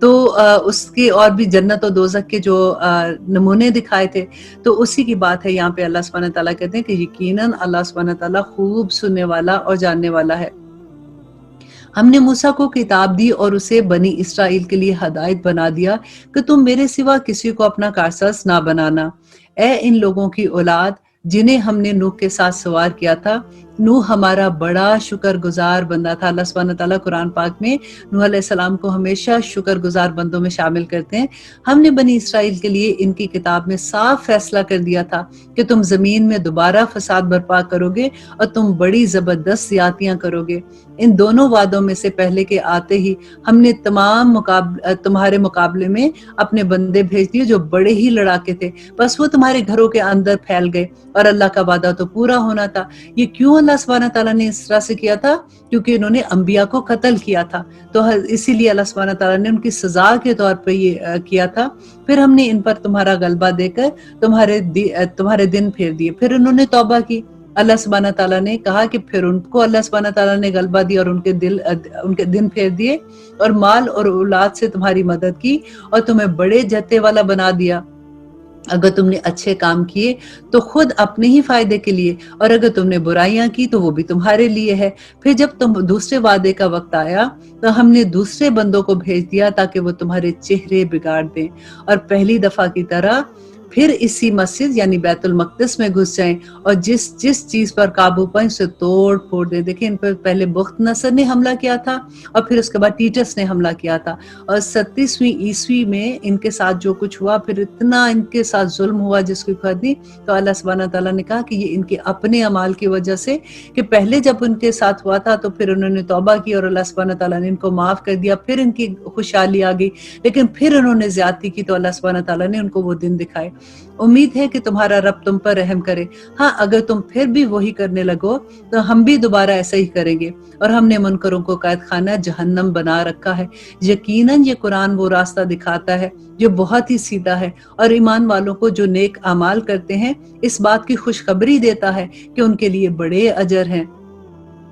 تو اس کے اور بھی جنت اور دوزخ کے جو نمونے دکھائے تھے، تو اسی کی بات ہے یہاں پہ اللہ سبحانہ تعالیٰ کہتے ہیں کہ یقیناً اللہ سبحانہ تعالیٰ خوب سننے والا اور جاننے والا ہے۔ ہم نے موسیٰ کو کتاب دی اور اسے بنی اسرائیل کے لیے ہدایت بنا دیا کہ تم میرے سوا کسی کو اپنا کارساز نہ بنانا۔ اے ان لوگوں کی اولاد جنہیں ہم نے نوح کے ساتھ سوار کیا تھا، نوح ہمارا بڑا شکر گزار بندہ تھا۔ اللہ سبحانہ تعالیٰ قرآن پاک میں نوح علیہ السلام کو ہمیشہ شکر گزار بندوں میں شامل کرتے ہیں۔ ہم نے بنی اسرائیل کے لیے ان کی کتاب میں صاف فیصلہ کر دیا تھا کہ تم زمین میں دوبارہ فساد برپا کرو گے اور تم بڑی زبردست زیادتیاں کرو گے۔ ان دونوں وعدوں میں سے پہلے کے آتے ہی ہم نے تمہارے مقابلے میں اپنے بندے بھیج دیے جو بڑے ہی لڑاکے تھے، بس وہ تمہارے گھروں کے اندر پھیل گئے اور اللہ کا وعدہ تو پورا ہونا تھا۔ یہ کیوں اللہ سبحانہ تعالیٰ نے اس طرح سے کیا تھا؟ کیونکہ انہوں نے انبیاء کو قتل کیا تھا، تو اسی لیے اللہ سبحانہ تعالیٰ نے ان کی سزا کے طور پہ یہ کیا تھا۔ پھر ہم نے ان پر تمہارا غلبہ دے کر تمہارے دن پھیر دیے۔ پھر انہوں نے توبہ کی۔ اللہ سبحانہ تعالیٰ نے کہا کہ پھر ان کو اللہ سبحانہ تعالیٰ نے غلبہ دیا اور ان کے دن پھیر دیے اور مال اور اولاد سے تمہاری مدد کی اور تمہیں بڑے جتے والا بنا دیا۔ اگر تم نے اچھے کام کیے تو خود اپنے ہی فائدے کے لیے، اور اگر تم نے برائیاں کی تو وہ بھی تمہارے لیے ہے۔ پھر جب تم دوسرے وعدے کا وقت آیا تو ہم نے دوسرے بندوں کو بھیج دیا تاکہ وہ تمہارے چہرے بگاڑ دیں اور پہلی دفعہ کی طرح پھر اسی مسجد یعنی بیت المقدس میں گھس جائیں اور جس چیز پر قابو پائیں اسے توڑ پھوڑ دے۔ دیکھیں ان پر پہلے بخت نصر نے حملہ کیا تھا اور پھر اس کے بعد ٹیٹس نے حملہ کیا تھا، اور 37ویں عیسوی میں ان کے ساتھ جو کچھ ہوا، پھر اتنا ان کے ساتھ ظلم ہوا جس کی حد نہیں۔ تو اللہ سبحانہ تعالیٰ نے کہا کہ یہ ان کے اپنے اعمال کی وجہ سے، کہ پہلے جب ان کے ساتھ ہوا تھا تو پھر انہوں نے توبہ کی اور اللہ سبحانہ تعالیٰ نے ان کو معاف کر دیا، پھر ان کی خوشحالی آ گئی، لیکن پھر انہوں نے زیادتی کی تو اللہ سبحانہ تعالیٰ نے ان کو وہ دن دکھائے۔ امید ہے کہ تمہارا رب تم پر رحم کرے۔ ہاں اگر تم پھر بھی وہی کرنے لگو تو ہم بھی دوبارہ ایسا ہی کریں گے، اور ہم نے منکروں کو قید خانہ جہنم بنا رکھا ہے۔ یقیناً یہ قرآن وہ راستہ دکھاتا ہے جو بہت ہی سیدھا ہے، اور ایمان والوں کو جو نیک اعمال کرتے ہیں اس بات کی خوشخبری دیتا ہے کہ ان کے لیے بڑے اجر ہیں۔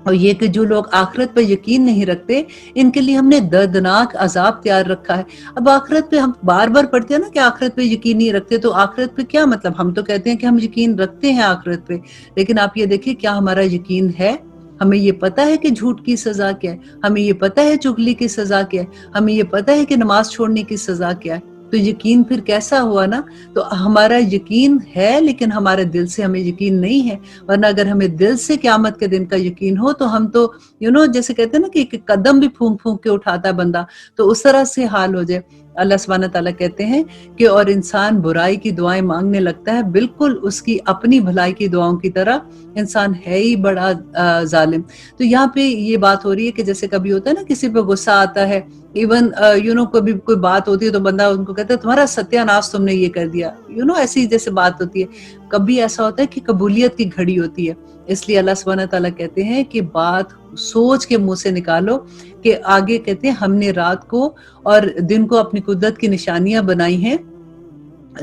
اور یہ کہ جو لوگ آخرت پر یقین نہیں رکھتے ان کے لیے ہم نے دردناک عذاب تیار رکھا ہے۔ اب آخرت پہ ہم بار بار پڑھتے ہیں نا کہ آخرت پہ یقین نہیں رکھتے، تو آخرت پہ کیا مطلب؟ ہم تو کہتے ہیں کہ ہم یقین رکھتے ہیں آخرت پہ، لیکن آپ یہ دیکھیں کیا ہمارا یقین ہے؟ ہمیں یہ پتہ ہے کہ جھوٹ کی سزا کیا ہے، ہمیں یہ پتہ ہے چغلی کی سزا کیا ہے، ہمیں یہ پتہ ہے کہ نماز چھوڑنے کی سزا کیا ہے، تو یقین پھر کیسا ہوا نا؟ تو ہمارا یقین ہے لیکن ہمارے دل سے ہمیں یقین نہیں ہے، ورنہ اگر ہمیں دل سے قیامت کے دن کا یقین ہو تو ہم تو جیسے کہتے ہیں نا کہ ایک قدم بھی پھونک پھونک کے اٹھاتا ہے بندہ، تو اس طرح سے حال ہو جائے۔ اللہ سبحانہ تعالیٰ کہتے ہیں کہ اور انسان برائی کی دعائیں مانگنے لگتا ہے، بالکل اس کی اپنی بھلائی کی دعاؤں کی طرح، انسان ہے ہی بڑا ظالم۔ تو یہاں پہ یہ بات ہو رہی ہے کہ جیسے کبھی ہوتا ہے نا کسی پہ غصہ آتا ہے، ایون کبھی کوئی بات ہوتی ہے تو بندہ ان کو کہتا ہے تمہارا ستیہ ناش تم نے یہ کر دیا، ایسی جیسے بات ہوتی ہے۔ کبھی ایسا ہوتا ہے کہ قبولیت کی گھڑی ہوتی ہے، اس لیے اللہ سبحانہ تعالیٰ کہتے ہیں کہ بات سوچ کے منہ سے نکالو، کہ آگے کہتے ہیں ہم نے رات کو اور دن کو اپنی قدرت کی نشانیاں بنائی ہیں۔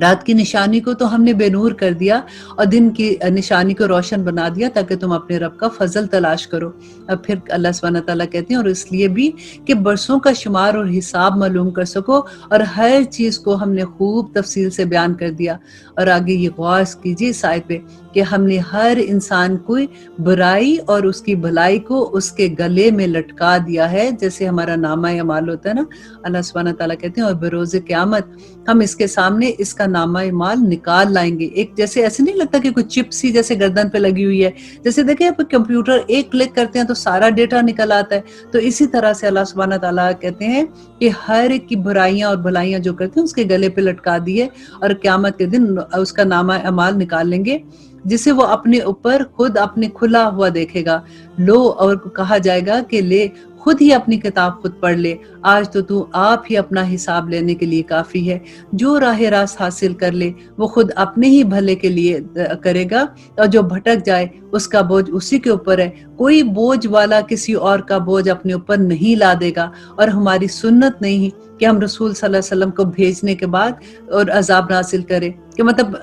رات کی نشانی کو تو ہم نے بے نور کر دیا اور دن کی نشانی کو روشن بنا دیا تاکہ تم اپنے رب کا فضل تلاش کرو۔ اب پھر اللہ سبحانہ تعالیٰ کہتے ہیں اور اس لیے بھی کہ برسوں کا شمار اور حساب معلوم کر سکو، اور ہر چیز کو ہم نے خوب تفصیل سے بیان کر دیا۔ اور آگے یہ غور کیجیے اس آیت پہ کہ ہم نے ہر انسان کو برائی اور اس کی بھلائی کو اس کے گلے میں لٹکا دیا ہے، جیسے ہمارا نامہ اعمال ہوتا ہے نا۔ اللہ سبحانہ تعالیٰ کہتے ہیں اور بروز قیامت ہم اس کے سامنے اس کا نامہ اعمال نکال لائیں گے۔ ایک جیسے ایسے نہیں لگتا کہ کوئی چپ سی جیسے گردن پہ لگی ہوئی ہے، جیسے دیکھیں آپ کمپیوٹر ایک کلک کرتے ہیں تو سارا ڈیٹا نکل آتا ہے، تو اسی طرح سے اللہ سبحانہ تعالیٰ کہتے ہیں کہ ہر ایک کی برائیاں اور بھلائیاں جو کرتے ہیں اس کے گلے پہ لٹکا دیے، اور قیامت کے دن اس کا نامہ اعمال نکال لیں گے، جسے وہ اپنے اوپر خود اپنے کھلا ہوا دیکھے گا۔ لو، اور کہا جائے گا کہ لے خود ہی اپنی کتاب خود پڑھ لے، آج تو آپ ہی اپنا حساب لینے کے لیے کافی ہے۔ جو راہ راست حاصل کر لے وہ خود اپنے ہی بھلے کے لیے کرے گا، اور جو بھٹک جائے اس کا بوجھ اسی کے اوپر ہے۔ کوئی بوجھ والا کسی اور کا بوجھ اپنے اوپر نہیں لا دے گا، اور ہماری سنت نہیں کہ ہم رسول صلی اللہ علیہ وسلم کو بھیجنے کے بعد اور عذاب نازل کرے، کہ مطلب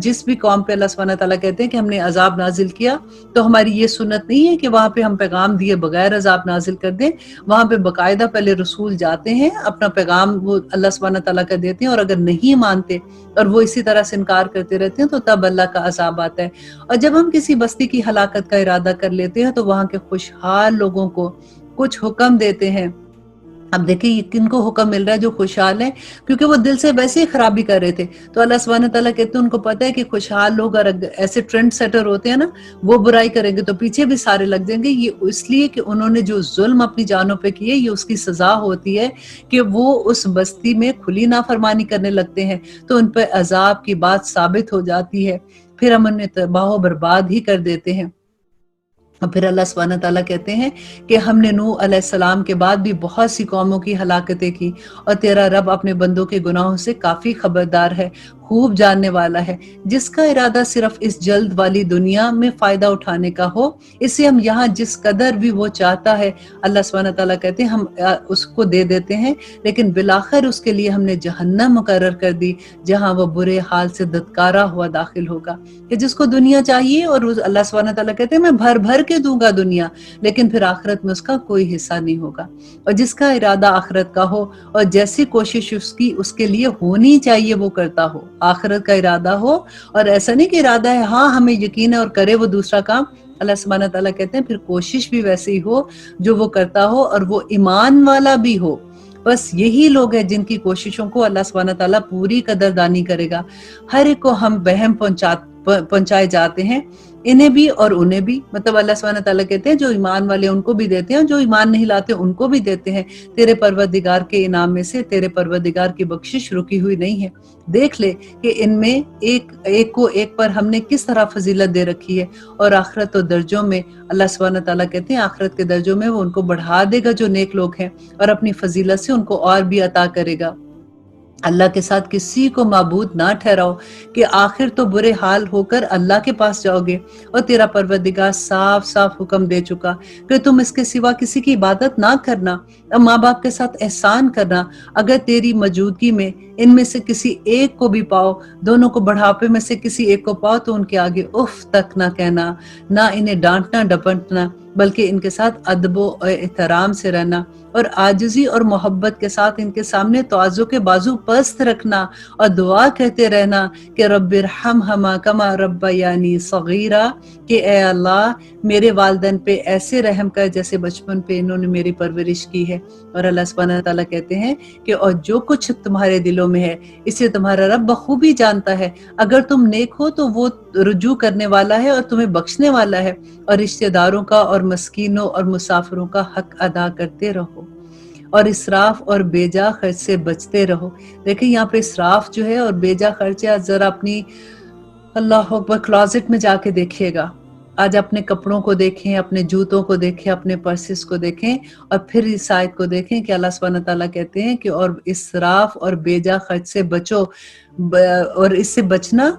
جس بھی قوم پہ اللہ سبحانہ تعالیٰ کہتے ہیں کہ ہم نے عذاب نازل کیا، تو ہماری یہ سنت نہیں ہے کہ وہاں پہ ہم پیغام دیے بغیر عذاب نازل کر دیں. وہاں پہ باقاعدہ پہلے رسول جاتے ہیں، اپنا پیغام وہ اللہ سبحانہ تعالیٰ کا دیتے ہیں، اور اگر نہیں مانتے اور وہ اسی طرح سے انکار کرتے رہتے ہیں تو تب اللہ کا عذاب آتا ہے. اور جب ہم کسی بستی کی ہلاکت کا ارادہ کر لیتے ہیں تو وہاں کے خوشحال لوگوں کو کچھ حکم دیتے ہیں. اب دیکھیں یہ کن کو حکم مل رہا ہے؟ جو خوشحال ہیں، کیونکہ وہ دل سے ویسے ہی خرابی کر رہے تھے. تو اللہ سبحانہ تعالیٰ کہتے ہیں ان کو پتہ ہے کہ خوشحال لوگ اور ایسے ٹرینڈ سیٹر ہوتے ہیں نا، وہ برائی کریں گے تو پیچھے بھی سارے لگ جائیں گے. یہ اس لیے کہ انہوں نے جو ظلم اپنی جانوں پہ کیے، یہ اس کی سزا ہوتی ہے کہ وہ اس بستی میں کھلی نافرمانی کرنے لگتے ہیں تو ان پہ عذاب کی بات ثابت ہو جاتی ہے، پھر ہم انہیں تباہ و برباد ہی کر دیتے ہیں. اور پھر اللہ سبحانہ تعالیٰ کہتے ہیں کہ ہم نے نوح علیہ السلام کے بعد بھی بہت سی قوموں کی ہلاکتیں کی، اور تیرا رب اپنے بندوں کے گناہوں سے کافی خبردار ہے، خوب جاننے والا ہے. جس کا ارادہ صرف اس جلد والی دنیا میں فائدہ اٹھانے کا ہو، اسے ہم یہاں جس قدر بھی وہ چاہتا ہے، اللہ سبحانہ تعالیٰ کہتے ہیں ہم اس کو دے دیتے ہیں، لیکن بالآخر اس کے لیے ہم نے جہنم مقرر کر دی جہاں وہ برے حال سے دھتکارا ہوا داخل ہوگا. کہ جس کو دنیا چاہیے، اور اللہ سبحانہ تعالیٰ کہتے ہیں میں بھر بھر کے دوں گا دنیا، لیکن پھر آخرت میں اس کا کوئی حصہ نہیں ہوگا. اور جس کا ارادہ آخرت کا ہو اور جیسی کوشش اس کے لیے ہونی چاہیے وہ کرتا ہو، آخرت کا ارادہ ہو، اور ایسا نہیں کہ ارادہ ہے ہاں ہمیں یقین ہے اور کرے وہ دوسرا کام. اللہ سبحانہ تعالیٰ کہتے ہیں پھر کوشش بھی ویسی ہو جو وہ کرتا ہو، اور وہ ایمان والا بھی ہو. بس یہی لوگ ہیں جن کی کوششوں کو اللہ سبحانہ تعالیٰ پوری قدردانی کرے گا. ہر ایک کو ہم بہم پہنچائے جاتے ہیں، انہیں بھی اور انہیں بھی. مطلب اللہ سبحانہ تعالیٰ کہتے ہیں جو ایمان والے ان کو بھی دیتے ہیں، جو ایمان نہیں لاتے ان کو بھی دیتے ہیں. تیرے پروردگار کے انعام میں سے تیرے پروردگار کی بخشش رکی ہوئی نہیں ہے. دیکھ لے کہ ان میں ایک کو ایک پر ہم نے کس طرح فضیلت دے رکھی ہے. اور آخرت و درجوں میں اللہ سبحانہ تعالیٰ کہتے ہیں آخرت کے درجوں میں وہ ان کو بڑھا دے گا جو نیک لوگ ہیں، اور اپنی فضیلت سے ان کو اور بھی عطا کرے گا. اللہ کے ساتھ کسی کو معبود نہ ٹھہراؤ کہ آخر تو برے حال ہو کر اللہ کے پاس جاؤ گے. اور تیرا پروردگار صاف صاف حکم دے چکا کہ تم اس کے سوا کسی کی عبادت نہ کرنا، اور ماں باپ کے ساتھ احسان کرنا. اگر تیری موجودگی میں ان میں سے کسی ایک کو بھی پاؤ، دونوں کو بڑھاپے میں سے کسی ایک کو پاؤ، تو ان کے آگے اف تک نہ کہنا، نہ انہیں ڈانٹنا ڈپٹنا، بلکہ ان کے ساتھ ادب و احترام سے رہنا، اور عاجزی اور محبت کے ساتھ ان کے سامنے تواضع کے بازو پست رکھنا، اور دعا کہتے رہنا کہ رب ارحمہما کما ربیانی صغیرا، کہ اے اللہ میرے والدین پہ ایسے رحم کر جیسے بچپن پہ انہوں نے میری پرورش کی ہے. اور اللہ سبحانہ تعالیٰ کہتے ہیں کہ اور جو کچھ تمہارے دلوں میں ہے اسے تمہارا رب بخوبی جانتا ہے. اگر تم نیک ہو تو وہ رجوع کرنے والا ہے اور تمہیں بخشنے والا ہے. اور رشتہ داروں کا اور مسکینوں اور مسافروں کا حق ادا کرتے رہو، اور اسراف اور بیجا خرچ سے بچتے رہو. دیکھیں یہاں پہ اسراف جو ہے اور بیجا خرچہ، ذرا اپنی اللہ اکبر کلازٹ میں جا کے دیکھیے گا. آج اپنے کپڑوں کو دیکھیں، اپنے جوتوں کو دیکھیں، اپنے پرسز کو دیکھیں، اور پھر اس آیت کو دیکھیں کہ اللہ سبحانہ تعالیٰ کہتے ہیں کہ اور اسراف اور بیجا خرچ سے بچو. اور اس سے بچنا،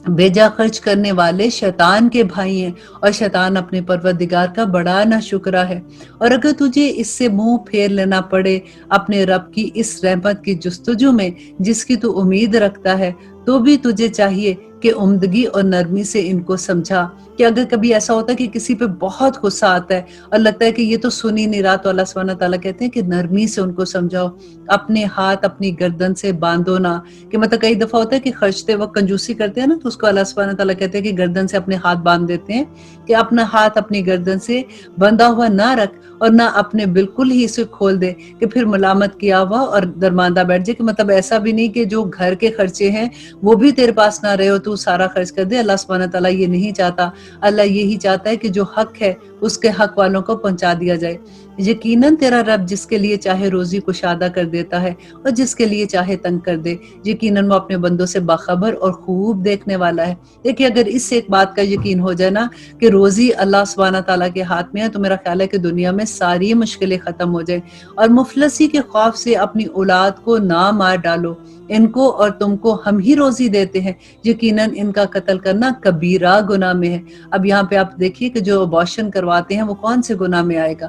بیجا خرچ کرنے والے شیطان کے بھائی ہیں، اور شیطان اپنے پروردگار کا بڑا ناشکرا ہے. اور اگر تجھے اس سے منہ پھیر لینا پڑے اپنے رب کی اس رحمت کی جستجو میں جس کی تو امید رکھتا ہے، تو بھی تجھے چاہیے کہ عمدگی اور نرمی سے ان کو سمجھا. کہ اگر کبھی ایسا ہوتا ہے کہ کسی پہ بہت غصہ آتا ہے اور لگتا ہے کہ یہ تو سن ہی نہیں رہا، تو اللہ سبحانہ تعالیٰ کہتے ہیں کہ نرمی سے ان کو سمجھاؤ. اپنے ہاتھ اپنی گردن سے باندھو نہ. کہ مطلب کئی دفعہ ہوتا ہے کہ خرچتے وقت کنجوسی کرتے ہیں نا، تو اس کو اللہ سبحانہ تعالیٰ کہتے ہیں کہ گردن سے اپنے ہاتھ باندھ دیتے ہیں، کہ اپنا ہاتھ اپنی گردن سے بندھا ہوا نہ رکھ، اور نہ اپنے بالکل ہی اسے کھول دے کہ پھر ملامت کیا ہوا اور درماندہ بیٹھ جائے. کہ مطلب ایسا بھی نہیں کہ جو گھر کے خرچے ہیں وہ بھی تیرے پاس نہ رہے ہو تو سارا خرچ کر دے. اللہ سبحانہ تعالیٰ یہ نہیں چاہتا. اللہ یہی چاہتا ہے کہ جو حق ہے اس کے حق والوں کو پہنچا دیا جائے. یقیناً تیرا رب جس کے لیے چاہے روزی کشادہ کر دیتا ہے اور جس کے لیے چاہے تنگ کر دے. یقیناً وہ اپنے بندوں سے باخبر اور خوب دیکھنے والا ہے. دیکھیے اگر اس سے ایک بات کا یقین ہو جائے نا کہ روزی اللہ سبحانہ تعالیٰ کے ہاتھ میں ہے، تو میرا خیال ہے کہ دنیا میں ساری مشکلیں ختم ہو جائیں. اور مفلسی کے خوف سے اپنی اولاد کو نہ مار ڈالو. ان کو اور تم کو ہم ہی روزی دیتے ہیں، یقیناً ان کا قتل کرنا کبیرہ گناہ میں ہے. اب یہاں پہ آپ دیکھیے کہ جو ابارشن کرواتے ہیں وہ کون سے گناہ میں آئے گا.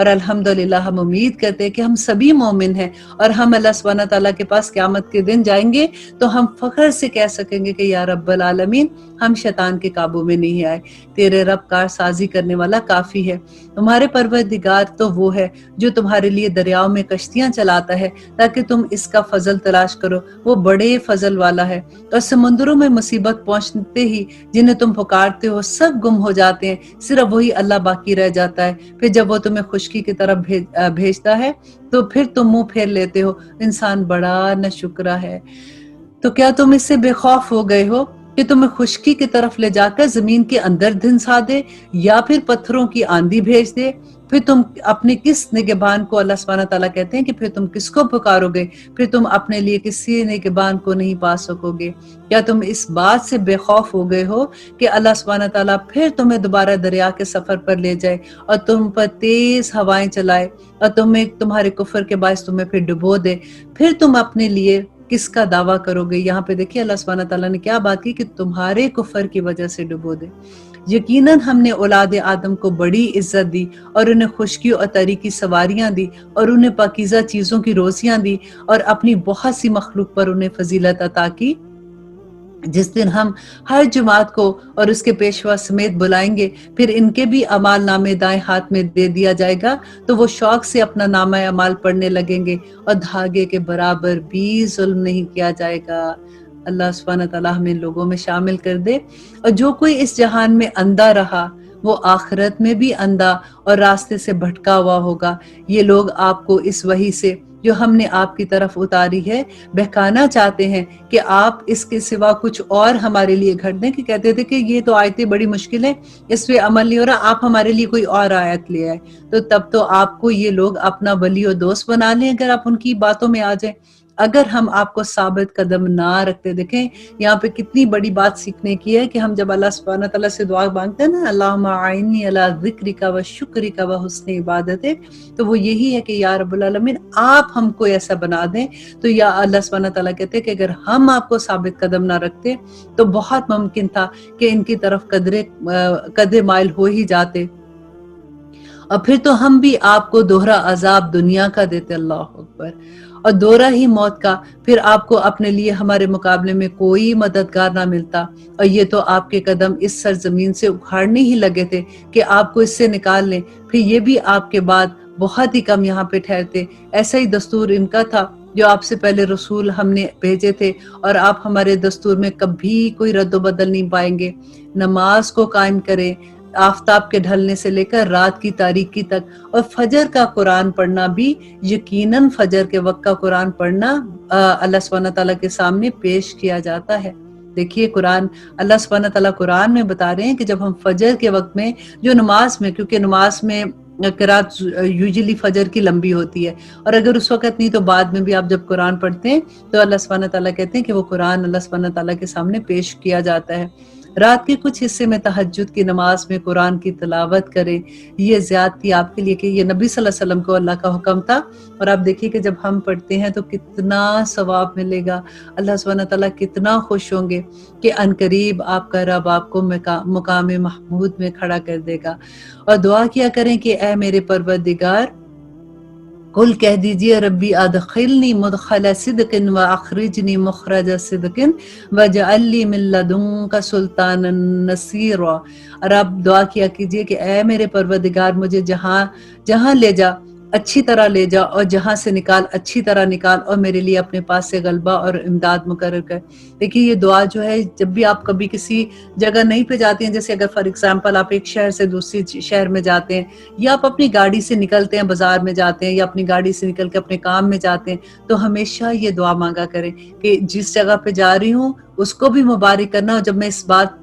اور الحمدللہ ہم امید کرتے ہیں کہ ہم سبھی مومن ہیں اور ہم اللہ سبحانہ تعالیٰ کے پاس قیامت کے دن جائیں گے تو ہم فخر سے کہہ سکیں گے کہ یا رب العالمین ہم شیطان کے قابو میں نہیں آئے، تیرے رب کار سازی کرنے والا کافی ہے۔ تمہارے پروردگار تو وہ ہے جو تمہارے لیے دریاؤں میں کشتیاں چلاتا ہے تاکہ تم اس کا فضل تلاش کرو، وہ بڑے فضل والا ہے۔ اور سمندروں میں مصیبت پہنچتے ہی جنہیں تم پکارتے ہو سب گم ہو جاتے ہیں، صرف وہی اللہ باقی رہ جاتا ہے۔ پھر جب وہ تمہیں خشکی کی طرف بھیجتا ہے تو پھر تم منہ پھیر لیتے ہو، انسان بڑا ناشکرا ہے۔ تو کیا تم اس سے بے خوف ہو گئے ہو کہ تمہیں خشکی کی طرف لے جا کر زمین کے اندر دھنسا دے یا پھر پتھروں کی آندھی بھیج دے؟ پھر تم اپنے کس نگہبان کو، اللہ سبحانہ تعالیٰ کہتے ہیں کہ پھر تم کس کو پکارو گے؟ پھر تم اپنے لیے کسی نگہبان کو نہیں پا سکو گے۔ کیا تم اس بات سے بے خوف ہو گئے ہو کہ اللہ سبحانہ تعالیٰ پھر تمہیں دوبارہ دریا کے سفر پر لے جائے اور تم پر تیز ہوائیں چلائے اور تمہارے کفر کے باعث تمہیں پھر ڈبو دے؟ پھر تم اپنے لیے کس کا دعویٰ کرو گے؟ یہاں پہ دیکھیے اللہ سبحانہ تعالیٰ نے کیا بات کی کہ تمہارے کفر کی وجہ سے ڈبو دے۔ یقیناً ہم نے اولاد آدم کو بڑی عزت دی اور انہیں خشکی اور تری کی سواریاں دی اور انہیں پاکیزہ چیزوں کی روزیاں دی اور اپنی بہت سی مخلوق پر انہیں فضیلت عطا کی۔ جس دن ہم ہر جماعت کو اور اس کے پیشوا سمیت بلائیں گے، پھر ان کے بھی اعمال نامے دائیں ہاتھ میں دے دیا جائے گا تو وہ شوق سے اپنا نامہ اعمال پڑھنے لگیں گے اور دھاگے کے برابر بھی ظلم نہیں کیا جائے گا۔ اللہ سبحانہ تعالیٰ ہمیں لوگوں میں شامل کر دے۔ اور جو کوئی اس جہان میں اندھا رہا وہ آخرت میں بھی اندھا اور راستے سے بھٹکا ہوا ہوگا۔ یہ لوگ آپ کو اس وحی سے جو ہم نے آپ کی طرف اتاری ہے بہکانا چاہتے ہیں کہ آپ اس کے سوا کچھ اور ہمارے لیے گھڑ دیں، کہ کہتے تھے کہ یہ تو آیتیں بڑی مشکل ہیں، اس پہ عمل نہیں ہو رہا، آپ ہمارے لیے کوئی اور آیت لے آئے۔ تو تب تو آپ کو یہ لوگ اپنا ولی و دوست بنا لیں اگر آپ ان کی باتوں میں آ جائیں۔ اگر ہم آپ کو ثابت قدم نہ رکھتے، دیکھیں یہاں پہ کتنی بڑی بات سیکھنے کی ہے کہ ہم جب اللہ سبحانہ تعالیٰ سے دعا مانگتے ہیں نا، اللہم اعنی علی ذکرک و شکرک و حسن عبادتک، تو وہ یہی ہے کہ یا رب العالمین آپ ہم کو ایسا بنا دیں۔ تو یا اللہ سبحانہ تعالیٰ کہتے ہیں کہ اگر ہم آپ کو ثابت قدم نہ رکھتے تو بہت ممکن تھا کہ ان کی طرف قدرے مائل ہو ہی جاتے، اور پھر تو ہم بھی آپ کو دوہرا عذاب دنیا کا دیتے، اللہ اکبر، اور دوہرا ہی موت کا، پھر آپ کو اپنے لیے ہمارے مقابلے میں کوئی مددگار نہ ملتا، اور یہ تو آپ کے قدم اس سرزمین سے اکھاڑنے ہی لگے تھے کہ آپ کو اس سے نکال لیں، پھر یہ بھی آپ کے بعد بہت ہی کم یہاں پہ ٹھہرتے۔ ایسا ہی دستور ان کا تھا جو آپ سے پہلے رسول ہم نے بھیجے تھے، اور آپ ہمارے دستور میں کبھی کوئی رد و بدل نہیں پائیں گے۔ نماز کو قائم کریں، آفتاب کے ڈھلنے سے لے کر رات کی تاریکی تک، اور فجر کا قرآن پڑھنا بھی، یقیناً فجر کے وقت کا قرآن پڑھنا اللہ سبحانہ تعالیٰ کے سامنے پیش کیا جاتا ہے۔ دیکھیے قرآن، اللہ سبحانہ تعالیٰ قرآن میں بتا رہے ہیں کہ جب ہم فجر کے وقت میں جو نماز میں، کیونکہ نماز میں قرات یوزلی فجر کی لمبی ہوتی ہے، اور اگر اس وقت نہیں تو بعد میں بھی آپ جب قرآن پڑھتے ہیں تو اللہ سبحانہ تعالیٰ کہتے ہیں کہ وہ قرآن اللہ سبحانہ تعالیٰ کے سامنے پیش کیا جاتا ہے۔ رات کے کچھ حصے میں تہجد کی نماز میں قرآن کی تلاوت کریں، یہ زیادتی آپ کے لیے کہ یہ نبی صلی اللہ علیہ وسلم کو اللہ کا حکم تھا، اور آپ دیکھیے کہ جب ہم پڑھتے ہیں تو کتنا ثواب ملے گا، اللہ سبحانہ تعالیٰ کتنا خوش ہوں گے کہ عنقریب آپ کا رب آپ کو مقام محمود میں کھڑا کر دے گا۔ اور دعا کیا کریں کہ اے میرے پروردگار، قل کہہ دیجئے ربی ادخلنی مدخل صدق و اخرجنی مخرج صدق واجعل لی من لدنک سلطانا نصیرا۔ اور آپ دعا کیا کیجئے کہ اے میرے پروردگار مجھے جہاں لے جا اچھی طرح لے جا، اور جہاں سے نکال اچھی طرح نکال، اور میرے لیے اپنے پاس سے غلبہ اور امداد مقرر کر۔ دیکھیے یہ دعا جو ہے جب بھی آپ کبھی کسی جگہ نہیں پہ جاتے ہیں، جیسے اگر فار ایگزامپل آپ ایک شہر سے دوسری شہر میں جاتے ہیں، یا آپ اپنی گاڑی سے نکلتے ہیں بازار میں جاتے ہیں، یا اپنی گاڑی سے نکل کے اپنے کام میں جاتے ہیں، تو ہمیشہ یہ دعا مانگا کریں کہ جس جگہ پہ جا رہی ہوں اس کو بھی مبارک کرنا، اور جب میں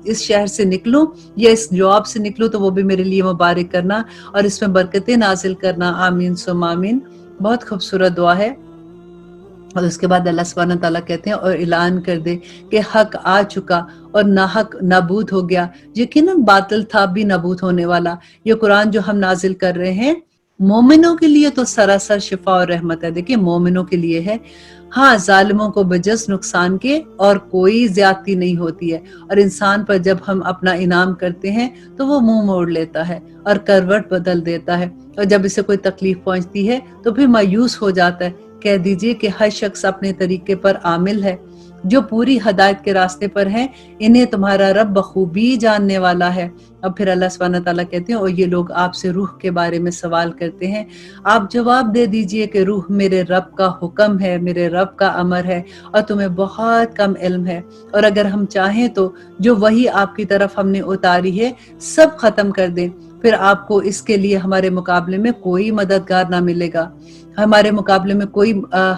اس شہر سے نکلوں یا اس جاب سے نکلوں تو وہ بھی میرے لیے مبارک کرنا اور اس میں برکتیں نازل کرنا، آمین ثم آمین۔ بہت خوبصورت دعا ہے۔ اور اس کے بعد اللہ سبحانہ تعالیٰ کہتے ہیں اور اعلان کر دے کہ حق آ چکا اور ناحق نابود ہو گیا، یقیناً باطل تھا بھی نابود ہونے والا۔ یہ قرآن جو ہم نازل کر رہے ہیں مومنوں کے لیے تو سراسر شفا اور رحمت ہے، دیکھیں مومنوں کے لیے ہے، ہاں ظالموں کو بجز نقصان کے اور کوئی زیادتی نہیں ہوتی ہے، اور انسان پر جب ہم اپنا انعام کرتے ہیں تو وہ منہ موڑ لیتا ہے اور کروٹ بدل دیتا ہے، اور جب اسے کوئی تکلیف پہنچتی ہے تو پھر مایوس ہو جاتا ہے۔ کہہ دیجئے کہ ہر شخص اپنے طریقے پر عامل ہے، جو پوری ہدایت کے راستے پر ہیں انہیں تمہارا رب بخوبی جاننے والا ہے۔ اب پھر اللہ سبحانہ تعالیٰ کہتے ہیں اور یہ لوگ آپ سے روح کے بارے میں سوال کرتے ہیں، آپ جواب دے دیجئے کہ روح میرے رب کا حکم ہے، میرے رب کا امر ہے، اور تمہیں بہت کم علم ہے، اور اگر ہم چاہیں تو جو وحی آپ کی طرف ہم نے اتاری ہے سب ختم کر دیں، پھر آپ کو اس کے لیے ہمارے مقابلے میں کوئی مددگار نہ ملے گا، ہمارے مقابلے میں کوئی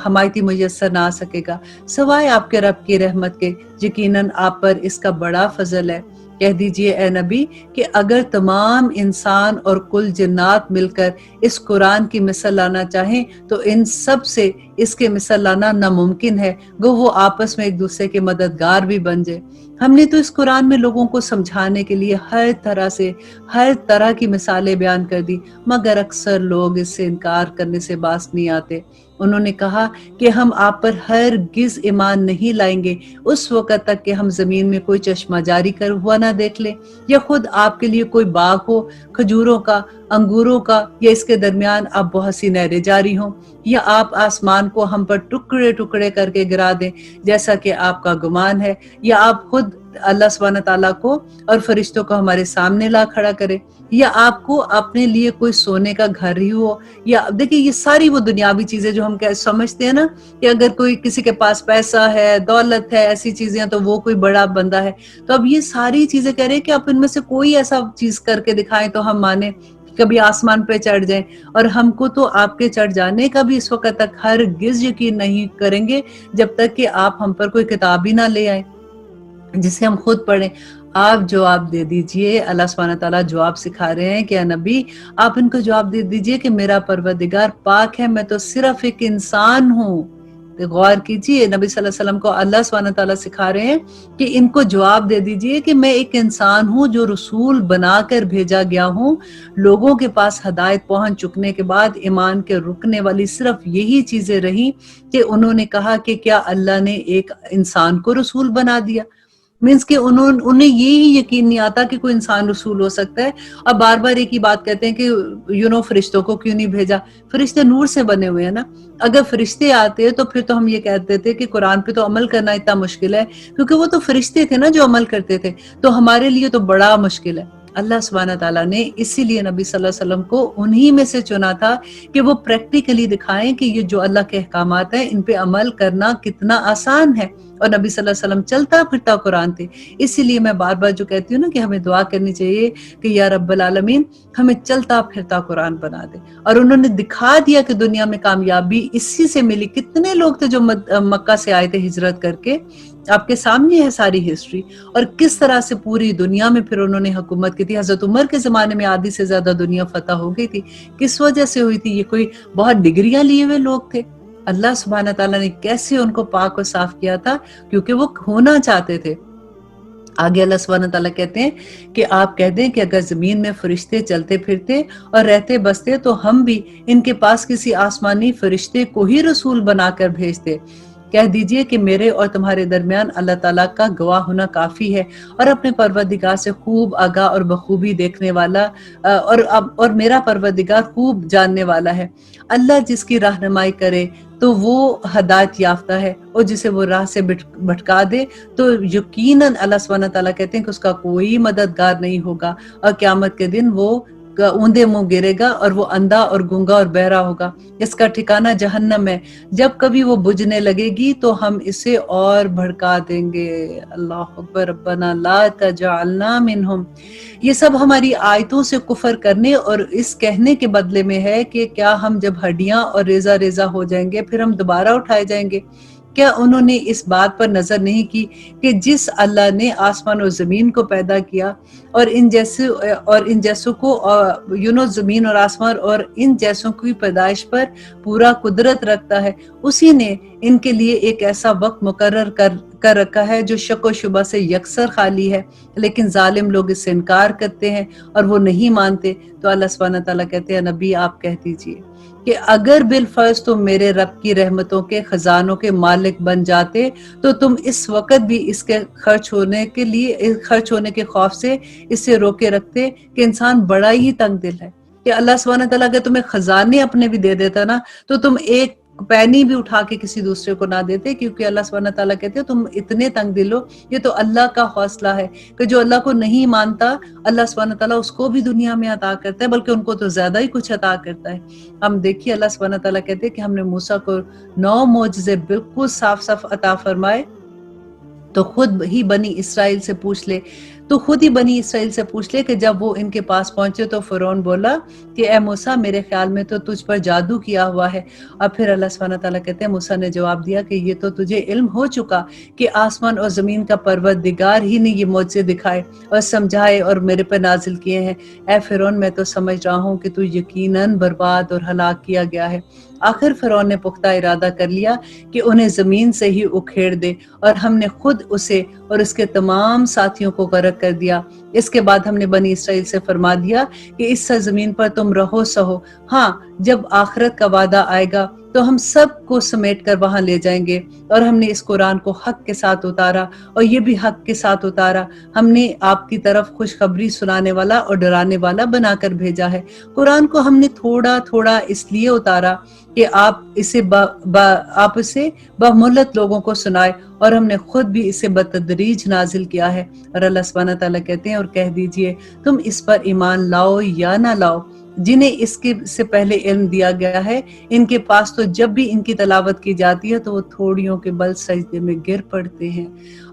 حمایتی میسر نہ آ سکے گا سوائے آپ کے رب کی رحمت کے، یقیناً آپ پر اس کا بڑا فضل ہے۔ کہہ دیجئے اے نبی کہ اگر تمام انسان اور کل جنات مل کر اس قرآن کی مثل لانا چاہیں تو ان سب سے اس کے مثل لانا ناممکن ہے، گو وہ آپس میں ایک دوسرے کے مددگار بھی بن جائے۔ ہم نے تو اس قرآن میں لوگوں کو سمجھانے کے لیے ہر طرح کی مثالیں بیان کر دی، مگر اکثر لوگ اس سے انکار کرنے سے باز نہیں آتے۔ انہوں نے کہا کہ ہم آپ پر ہرگز ایمان نہیں لائیں گے اس وقت تک کہ ہم زمین میں کوئی چشمہ جاری کر ہوا نہ دیکھ لیں، یا خود آپ کے لیے کوئی باغ ہو کھجوروں کا، انگوروں کا، یا اس کے درمیان اب بہت سی نہریں جاری ہوں، یا آپ آسمان کو ہم پر ٹکڑے ٹکڑے کر کے گرا دیں جیسا کہ آپ کا گمان ہے، یا آپ خود اللہ سبحانہ تعالیٰ کو اور فرشتوں کو ہمارے سامنے لا کھڑا کرے، یا آپ کو اپنے لیے کوئی سونے کا گھر ہی ہو۔ یا دیکھیں یہ ساری وہ دنیاوی چیزیں جو ہم سمجھتے ہیں نا کہ اگر کوئی کسی کے پاس پیسہ ہے، دولت ہے، ایسی چیزیں تو وہ کوئی بڑا بندہ ہے، تو اب یہ ساری چیزیں کہہ رہے ہیں کہ آپ ان میں سے کوئی ایسا چیز کر کے دکھائیں تو ہم مانیں، کبھی آسمان پہ چڑھ جائیں، اور ہم کو تو آپ کے چڑھ جانے کا بھی اس وقت تک ہرگز یقین نہیں کریں گے جب تک کہ آپ ہم پر کوئی کتاب ہی نہ لے آئیں جسے ہم خود پڑھیں۔ آپ جواب دے دیجئے، اللہ سبحانہ تعالیٰ جواب سکھا رہے ہیں کہ اے نبی آپ ان کو جواب دے دیجئے کہ میرا پروردگار پاک ہے، میں تو صرف ایک انسان ہوں۔ تو غور کیجئے نبی صلی اللہ علیہ وسلم کو اللہ سبحانہ تعالیٰ سکھا رہے ہیں کہ ان کو جواب دے دیجئے کہ میں ایک انسان ہوں جو رسول بنا کر بھیجا گیا ہوں، لوگوں کے پاس ہدایت پہنچ چکنے کے بعد ایمان کے رکنے والی صرف یہی چیزیں رہیں کہ انہوں نے کہا کہ کیا اللہ نے ایک انسان کو رسول بنا دیا، مینس کہ انہیں یہی یقین نہیں آتا کہ کوئی انسان رسول ہو سکتا ہے۔ اب بار بار ایک ہی بات کہتے ہیں کہ فرشتوں کو کیوں نہیں بھیجا، فرشتے نور سے بنے ہوئے ہیں نا، اگر فرشتے آتے تو پھر تو ہم یہ کہتے تھے کہ قرآن پہ تو عمل کرنا اتنا مشکل ہے، کیونکہ وہ تو فرشتے تھے نا جو عمل کرتے تھے، تو ہمارے لیے تو بڑا مشکل ہے۔ اللہ سبحانہ تعالیٰ نے اسی لیے نبی صلی اللہ علیہ وسلم کو انہی میں سے چنا تھا کہ وہ پریکٹیکلی دکھائیں کہ یہ جو اللہ کے احکامات ہیں ان پہ عمل کرنا کتنا آسان ہے، اور نبی صلی اللہ علیہ وسلم چلتا پھرتا قرآن تھے۔ اسی لیے میں بار بار جو کہتی ہوں نا کہ ہمیں دعا کرنی چاہیے کہ یا رب العالمین ہمیں چلتا پھرتا قرآن بنا دے، اور انہوں نے دکھا دیا کہ دنیا میں کامیابی اسی سے ملی۔ کتنے لوگ تھے جو مکہ سے آئے تھے ہجرت کر کے، آپ کے سامنے ہے ساری ہسٹری، اور کس طرح سے پوری دنیا میں پھر انہوں نے حکومت کی تھی۔ حضرت عمر کے زمانے میں آدھی سے زیادہ دنیا فتح ہو گئی تھی، کس وجہ سے ہوئی تھی؟ یہ کوئی بہت ڈگریاں لیے ہوئے لوگ تھے؟ اللہ سبحانہ تعالیٰ نے کیسے ان کو پاک و صاف کیا تھا؟ کیونکہ وہ ہونا چاہتے تھے۔ آگے اللہ سبحانہ تعالیٰ کہتے ہیں کہ آپ کہہ دیں کہ اگر زمین میں فرشتے چلتے پھرتے اور رہتے بستے تو ہم بھی ان کے پاس کسی آسمانی فرشتے کو ہی رسول بنا کر بھیجتے۔ کہہ دیجئے کہ میرے اور تمہارے درمیان اللہ تعالیٰ کا گواہ ہونا کافی ہے، اور اپنے پروردگار سے خوب آگاہ اور بخوبی دیکھنے والا، اور میرا پروردگار خوب جاننے والا ہے۔ اللہ جس کی رہنمائی کرے تو وہ ہدایت یافتہ ہے، اور جسے وہ راہ سے بھٹکا دے تو یقیناً اللہ سبحانہ تعالیٰ کہتے ہیں کہ اس کا کوئی مددگار نہیں ہوگا، اور قیامت کے دن وہ اوندے منہ گرے گا اور وہ اندھا اور گونگا اور بہرا ہوگا۔ اس کا ٹھکانہ جہنم ہے، جب کبھی وہ بجھنے لگے گی تو ہم اسے اور بھڑکا دیں گے۔ اللہ اکبر، ربنا لا تجعلنا منہم۔ یہ سب ہماری آیتوں سے کفر کرنے اور اس کہنے کے بدلے میں ہے کہ کیا ہم جب ہڈیاں اور ریزہ ریزہ ہو جائیں گے پھر ہم دوبارہ اٹھائے جائیں گے؟ کیا انہوں نے اس بات پر نظر نہیں کی کہ جس اللہ نے آسمان و زمین کو پیدا کیا اور ان جیسوں کو زمین اور آسمان اور ان جیسوں کی پیدائش پر پورا قدرت رکھتا ہے، اسی نے ان کے لیے ایک ایسا وقت مقرر کر رکھا ہے جو شک و شبہ سے یکسر خالی ہے، لیکن ظالم لوگ اس سے انکار کرتے ہیں اور وہ نہیں مانتے۔ تو اللہ سبحانہ تعالیٰ کہتے ہیں نبی آپ کہہ دیجئے کہ اگر بالفرض تم میرے رب کی رحمتوں کے خزانوں کے مالک بن جاتے تو تم اس وقت بھی اس کے خرچ ہونے کے خوف سے اسے روکے رکھتے کہ انسان بڑا ہی تنگ دل ہے کہ اللہ سبحانہ تعالیٰ اگر تمہیں خزانے اپنے بھی دے دیتا نا تو تم ایک پینی بھی اٹھا کے کسی دوسرے کو نہ دیتے، کیونکہ اللہ سبحانہ تعالیٰ کہتے ہیں تم اتنے تنگ دل ہو۔ یہ تو اللہ کا حوصلہ ہے کہ جو اللہ کو نہیں مانتا اللہ سبحانہ تعالیٰ اس کو بھی دنیا میں عطا کرتا ہے، بلکہ ان کو تو زیادہ ہی کچھ عطا کرتا ہے۔ ہم دیکھیے اللہ سبحانہ تعالیٰ کہتے ہیں کہ ہم نے موسیٰ کو 9 معجزے بالکل صاف صاف عطا فرمائے، تو خود ہی بنی اسرائیل سے پوچھ لے کہ جب وہ ان کے پاس پہنچے تو فرعون بولا کہ اے موسیٰ میرے خیال میں تو تجھ پر جادو کیا ہوا ہے۔ اور پھر اللہ سبحانہ تعالیٰ کہتے ہیں موسیٰ نے جواب دیا کہ یہ تو تجھے علم ہو چکا کہ آسمان اور زمین کا پروردگار ہی نے یہ معجزے دکھائے اور سمجھائے اور میرے پر نازل کیے ہیں۔ اے فرعون میں تو سمجھ رہا ہوں کہ تو یقیناً برباد اور ہلاک کیا گیا ہے۔ آخر فرعون نے پختہ ارادہ کر لیا کہ انہیں زمین سے ہی اکھیڑ دے، اور ہم نے خود اسے اور اس کے تمام ساتھیوں کو غرق کر دیا۔ اس کے بعد ہم نے بنی اسرائیل سے فرما دیا کہ اس سرزمین پر تم رہو سہو، ہاں جب آخرت کا وعدہ آئے گا تو ہم سب کو سمیٹ کر وہاں لے جائیں گے۔ اور ہم نے اس قرآن کو حق کے ساتھ اتارا اور یہ بھی حق کے ساتھ اتارا، ہم نے آپ کی طرف خوشخبری سنانے والا اور ڈرانے والا بنا کر بھیجا ہے۔ قرآن کو ہم نے تھوڑا تھوڑا اس لیے اتارا کہ آپ اسے بمہلت لوگوں کو سنائے، اور ہم نے خود بھی اسے بتدریج نازل کیا ہے۔ اور اللہ سبحانہ تعالیٰ کہتے ہیں اور کہہ دیجئے تم اس پر ایمان لاؤ یا نہ لاؤ، جنہیں اس کے سے پہلے علم دیا گیا ہے ان کے پاس تو جب بھی ان کی تلاوت کی جاتی ہے تو وہ تھوڑیوں کے بل سجدے میں گر پڑتے ہیں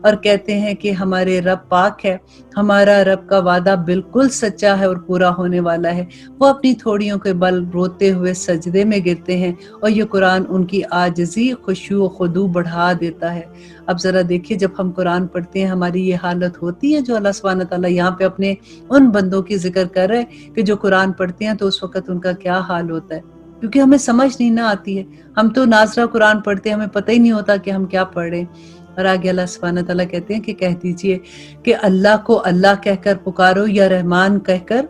اور کہتے ہیں کہ ہمارے رب پاک ہے، ہمارا رب کا وعدہ بالکل سچا ہے اور پورا ہونے والا ہے۔ وہ اپنی تھوڑیوں کے بل روتے ہوئے سجدے میں گرتے ہیں، اور یہ قرآن ان کی عاجزی، خشوع و خضوع بڑھا دیتا ہے۔ اب ذرا دیکھیے جب ہم قرآن پڑھتے ہیں ہماری یہ حالت ہوتی ہے جو اللہ سبحانہ تعالیٰ یہاں پہ اپنے ان بندوں کی ذکر کر رہے ہیں کہ جو قرآن پڑھتے ہیں تو اس وقت ان کا کیا حال ہوتا ہے، کیونکہ ہمیں سمجھ نہیں نہ آتی ہے۔ ہم تو ناظرہ قرآن پڑھتے ہیں، ہمیں پتہ ہی نہیں ہوتا کہ ہم کیا پڑھ رہے ہیں۔ اور آگے اللہ سبحانہ تعالیٰ کہتے ہیں کہ کہہ دیجئے کہ اللہ کو اللہ کہہ کر پکارو یا رحمان کہہ کر،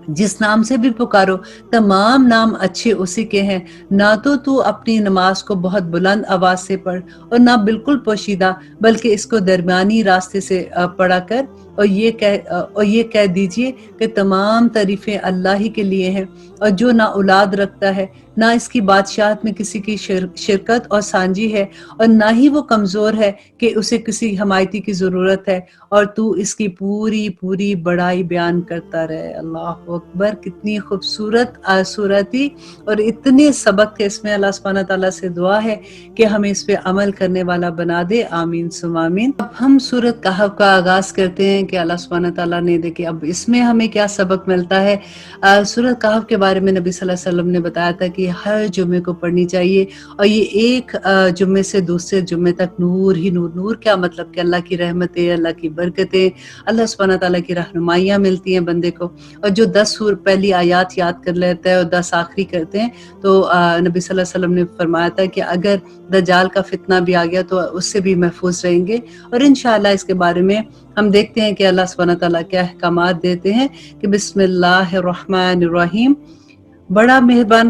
جس نام سے بھی پکارو تمام نام اچھے اسی کے ہیں۔ نہ تو اپنی نماز کو بہت بلند آواز سے پڑھ اور نہ بالکل پوشیدہ، بلکہ اس کو درمیانی راستے سے پڑھا کر، اور یہ کہہ دیجئے کہ تمام تعریفیں اللہ ہی کے لیے ہیں، اور جو نہ اولاد رکھتا ہے، نہ اس کی بادشاہت میں کسی کی شرکت اور سانجی ہے، اور نہ ہی وہ کمزور ہے کہ اسے کسی حمایتی کی ضرورت ہے، اور تو اس کی پوری پوری بڑائی بیان کرتا رہے۔ اللہ اکبر، کتنی خوبصورت صورتی اور اتنے سبق تھے اس میں۔ اللہ سبحانہ تعالیٰ سے دعا ہے کہ ہمیں اس پہ عمل کرنے والا بنا دے، آمین ثم آمین۔ اب ہم سورۃ کہف کا آغاز کرتے ہیں کہ اللہ سبحانہ تعالیٰ نے دیکھے اب اس میں ہمیں کیا سبق ملتا ہے۔ سورۃ کہف کے بارے میں نبی صلی اللہ علیہ وسلم نے بتایا تھا کہ ہر جمعے کو پڑھنی چاہیے، اور یہ ایک جمعے سے دوسرے جمعے تک نور ہی نور۔ نور کیا مطلب کہ اللہ کی رحمتیں، اللہ کی برکتیں، اللہ سبحانہ تعالیٰ کی رہنمائیاں ملتی ہیں بندے کو۔ اور جو 10 پہلی آیات یاد کر لیتا ہے اور 10 آخری کرتے ہیں تو نبی صلی اللہ علیہ وسلم نے فرمایا تھا کہ اگر دجال کا فتنہ بھی آ گیا تو اس سے بھی محفوظ رہیں گے۔ اور انشاءاللہ اس کے بارے میں ہم دیکھتے ہیں کہ اللہ سبحانہ تعالیٰ کیا احکامات دیتے ہیں کہ بسم اللہ الرحمن الرحیم، بڑا مہربان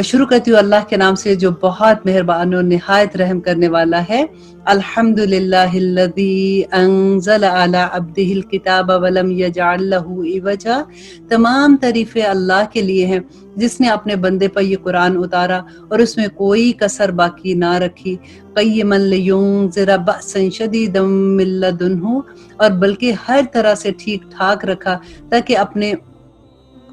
شروع کرتی ہوں اللہ کے نام سے جو بہت مہربان اور نہایت رحم کرنے والا ہے۔ الحمدللہ الذی انزل علی عبدہ الکتاب ولم یجعل لہ عوجا، تمام تعریفیں اللہ کے لیے ہیں جس نے اپنے بندے پر یہ قرآن اتارا اور اس میں کوئی کسر باقی نہ رکھی۔ قیما لینذر بأسا شدیدا من لدنہ، اور بلکہ ہر طرح سے ٹھیک ٹھاک رکھا تاکہ اپنے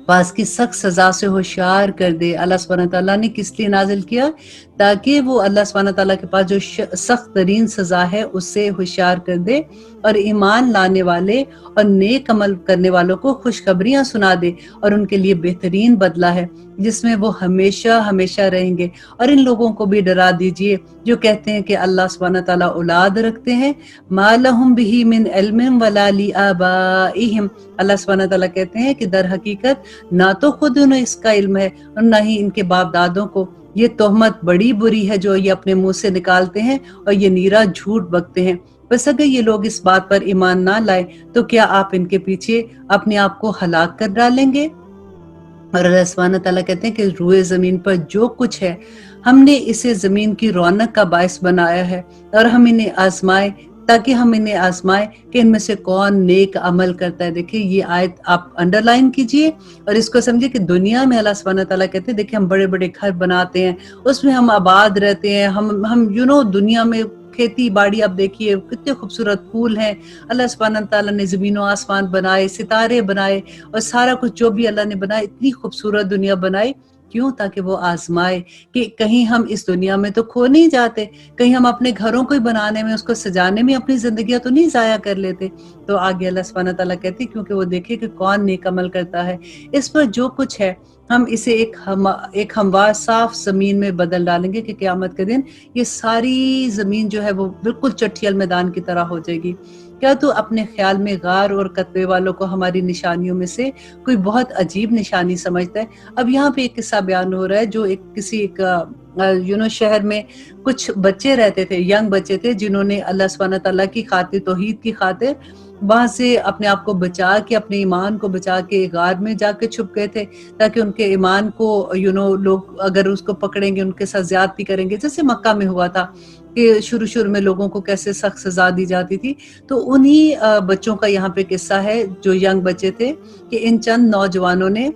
پاس کی سخت سزا سے ہوشیار کر دے۔ اللہ سبحانہ تعالیٰ نے کس لیے نازل کیا؟ تاکہ وہ اللہ سبحانہ تعالیٰ کے پاس جو سخت ترین سزا ہے اس سے ہوشیار کر دے، اور ایمان لانے والے اور نیک عمل کرنے والوں کو خوشخبریاں سنا دے، اور ان کے لیے بہترین بدلہ ہے جس میں وہ ہمیشہ ہمیشہ رہیں گے۔ اور ان لوگوں کو بھی ڈرا دیجئے جو کہتے ہیں کہ اللہ سبحانہ تعالیٰ اولاد رکھتے ہیں، ما لہم بہ من علم ولا لآبائہم، اللہ سبحانہ تعالیٰ کہتے ہیں کہ در حقیقت نہ تو خود انہیں اس کا علم ہے اور نہ ہی ان کے باپ دادوں کو، یہ تہمت بڑی بری ہے جو یہ اپنے منہ سے نکالتے ہیں اور یہ نیرا جھوٹ بکتے ہیں۔ بس اگر یہ لوگ اس بات پر ایمان نہ لائے تو کیا آپ ان کے پیچھے اپنے آپ کو ہلاک کر ڈالیں گے؟ اور اللہ سبحانہ تعالیٰ کہتے ہیں کہ روئے زمین پر جو کچھ ہے ہم نے اسے زمین کی رونق کا باعث بنایا ہے، اور ہم انہیں آزمائے تاکہ ہم انہیں آزمائے کہ ان میں سے کون نیک عمل کرتا ہے۔ دیکھیں یہ آیت آپ انڈر لائن کیجئے اور اس کو سمجھے کہ دنیا میں اللہ سبحانہ تعالیٰ کہتے ہیں دیکھیں ہم بڑے بڑے گھر بناتے ہیں، اس میں ہم آباد رہتے ہیں، ہم دنیا میں کھیتی باڑی آپ دیکھیے کتنے خوبصورت پھول ہیں، اللہ سبحانہ تعالیٰ نے زمین و آسمان بنائے، ستارے بنائے، اور سارا کچھ جو بھی اللہ نے بنایا اتنی خوبصورت دنیا بنائی، کیوں؟ تاکہ وہ آزمائے کہ کہیں ہم اس دنیا میں تو کھو نہیں جاتے، کہیں ہم اپنے گھروں کو ہی بنانے میں، اس کو سجانے میں اپنی زندگیاں تو نہیں ضائع کر لیتے۔ تو آگے اللہ سبحانہ تعالیٰ کہتی کیونکہ وہ دیکھے کہ کون نیک عمل کرتا ہے، اس پر جو کچھ ہے ہم اسے ایک ہموار صاف زمین میں بدل ڈالیں گے کہ قیامت کے دن یہ ساری زمین جو ہے وہ بالکل چٹھیل میدان کی طرح ہو جائے گی۔ کیا تو اپنے خیال میں غار اور قطبے والوں کو ہماری نشانیوں میں سے کوئی بہت عجیب نشانی سمجھتا ہے؟ اب یہاں پہ ایک قصہ بیان ہو رہا ہے جو کسی شہر میں کچھ بچے رہتے تھے، ینگ بچے تھے، جنہوں نے اللہ سبحانہ تعالیٰ کی خاطر، توحید کی خاطر وہاں سے اپنے آپ کو بچا کے، اپنے ایمان کو بچا کے غار میں جا کے چھپ گئے تھے تاکہ ان کے ایمان کو لوگ اگر اس کو پکڑیں گے ان کے ساتھ زیادتی کریں گے، جیسے مکہ میں ہوا تھا کہ شروع میں لوگوں کو کیسے سخت سزا دی جاتی تھی۔ تو انہی بچوں کا یہاں پہ قصہ ہے جو ینگ بچے تھے کہ ان چند نوجوانوں نے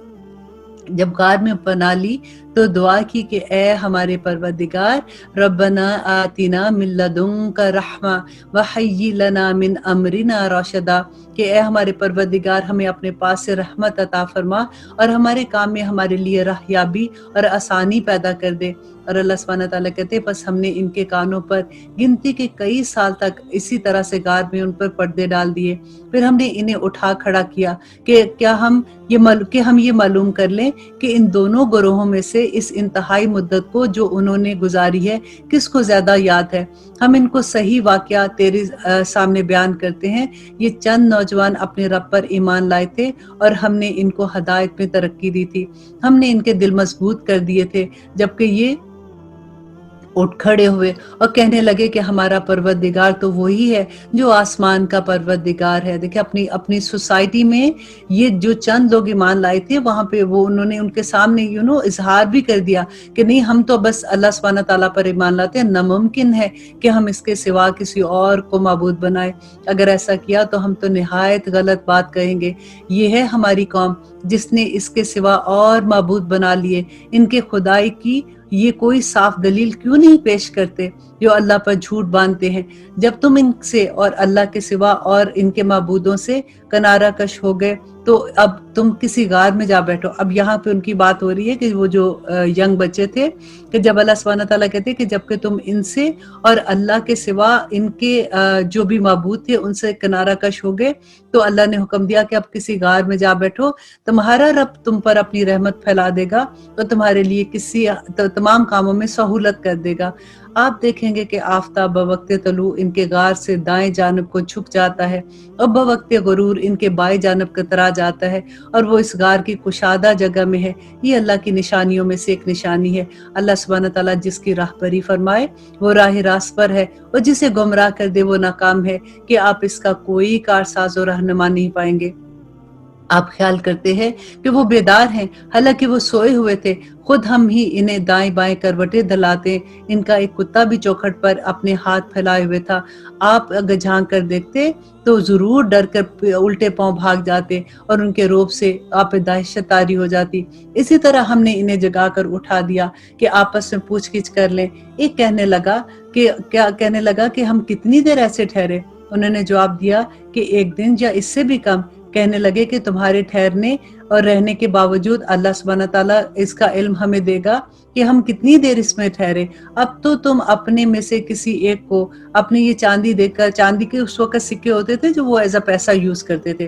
جب غار میں پناہ لی تو دعا کی کہ اے ہمارے پروردگار، ربنا آتنا من لدنک رحمہ وحیّ لنا من امرنا رشدا، کہ اے ہمارے پروردگار ہمیں اپنے پاس سے رحمت عطا فرما اور ہمارے کام میں ہمارے لیے راہیابی اور آسانی پیدا کر دے۔ اور اللہ سبحانہ تعالیٰ کہتے ہیں بس ہم نے ان کے کانوں پر گنتی کے کئی سال تک اسی طرح سے غار میں ان پر پردے ڈال دیے، پھر ہم نے انہیں اٹھا کھڑا کیا کہ کیا ہم یہ معلوم کر لیں کہ ان دونوں گروہوں میں سے اس انتہائی مدت کو جو انہوں نے گزاری ہے کس کو زیادہ یاد ہے۔ ہم ان کو صحیح واقعہ تیرے سامنے بیان کرتے ہیں، یہ چند نوجوان اپنے رب پر ایمان لائے تھے اور ہم نے ان کو ہدایت میں ترقی دی تھی، ہم نے ان کے دل مضبوط کر دیے تھے، جبکہ یہ اٹھ کھڑے ہوئے اور کہنے لگے کہ ہمارا پروردگار تو وہی ہے جو آسمان کا پروردگار ہے۔ دیکھیں اپنی سوسائٹی میں یہ جو چند لوگ ایمان لائے تھے وہاں پہ انہوں نے ان کے سامنے اظہار بھی کر دیا کہ نہیں، ہم تو بس اللہ سبحانہ تعالیٰ پر ایمان لاتے ہیں، ناممکن ہے کہ ہم اس کے سوا کسی اور کو معبود بنائے، اگر ایسا کیا تو ہم تو نہایت غلط بات کہیں گے۔ یہ ہے ہماری قوم جس نے اس کے سوا اور معبود بنا لیے، ان کے خدائی کی یہ کوئی صاف دلیل کیوں نہیں پیش کرتے جو اللہ پر جھوٹ باندھتے ہیں؟ جب تم ان سے اور اللہ کے سوا اور ان کے معبودوں سے کنارہ کش ہو گئے تو اب تم کسی غار میں جا بیٹھو۔ اب یہاں پہ ان کی بات ہو رہی ہے کہ وہ جو ینگ بچے تھے کہ جب اللہ سبحانہ تعالیٰ کہتے ہیں کہ جب کہ تم ان سے اور اللہ کے سوا ان کے جو بھی معبود تھے ان سے کنارہ کش ہو گئے تو اللہ نے حکم دیا کہ اب کسی غار میں جا بیٹھو، تمہارا رب تم پر اپنی رحمت پھیلا دے گا اور تمہارے لیے تمام کاموں میں سہولت کر دے گا۔ آپ دیکھیں گے کہ آفتاب بوقت طلوع ان کے غار سے دائیں جانب کو جھک جاتا ہے اور بوقت غرور ان کے بائیں جانب کترا جاتا ہے، اور وہ اس غار کی کشادہ جگہ میں ہے۔ یہ اللہ کی نشانیوں میں سے ایک نشانی ہے۔ اللہ سبحانہ تعالیٰ جس کی راہبری فرمائے وہ راہ راست پر ہے، اور جسے گمراہ کر دے وہ ناکام ہے کہ آپ اس کا کوئی کارساز و رہنما نہیں پائیں گے۔ آپ خیال کرتے ہیں کہ وہ بیدار ہیں، حالانکہ وہ سوئے ہوئے تھے، خود ہم ہی انہیں دائیں بائیں کروٹیں دلاتے۔ ان کا ایک کتا بھی چوکھٹ پر اپنے ہاتھ پھیلائے ہوئے تھا، آپ اگر جھانک کر دیکھتے تو ضرور ڈر کر الٹے پاؤں بھاگ جاتے اور ان کے روب سے آپ پہ دہشت طاری ہو جاتی۔ اسی طرح ہم نے انہیں جگا کر اٹھا دیا کہ آپس میں پوچھ گچھ کر لیں۔ ایک کہنے لگا کہ ہم کتنی دیر ایسے ٹھہرے؟ انہوں نے جواب دیا کہ 1 دن یا اس سے بھی کم۔ کہنے لگے کہ تمہارے ٹھہرنے اور رہنے کے باوجود اللہ سبحانہ تعالیٰ اس کا علم ہمیں دے گا کہ ہم کتنی دیر اس میں ٹھہرے۔ اب تو تم اپنے میں سے کسی ایک کو اپنی یہ چاندی دے کر، چاندی کے اس وقت سکے ہوتے تھے جو وہ ایز اے پیسہ یوز کرتے تھے،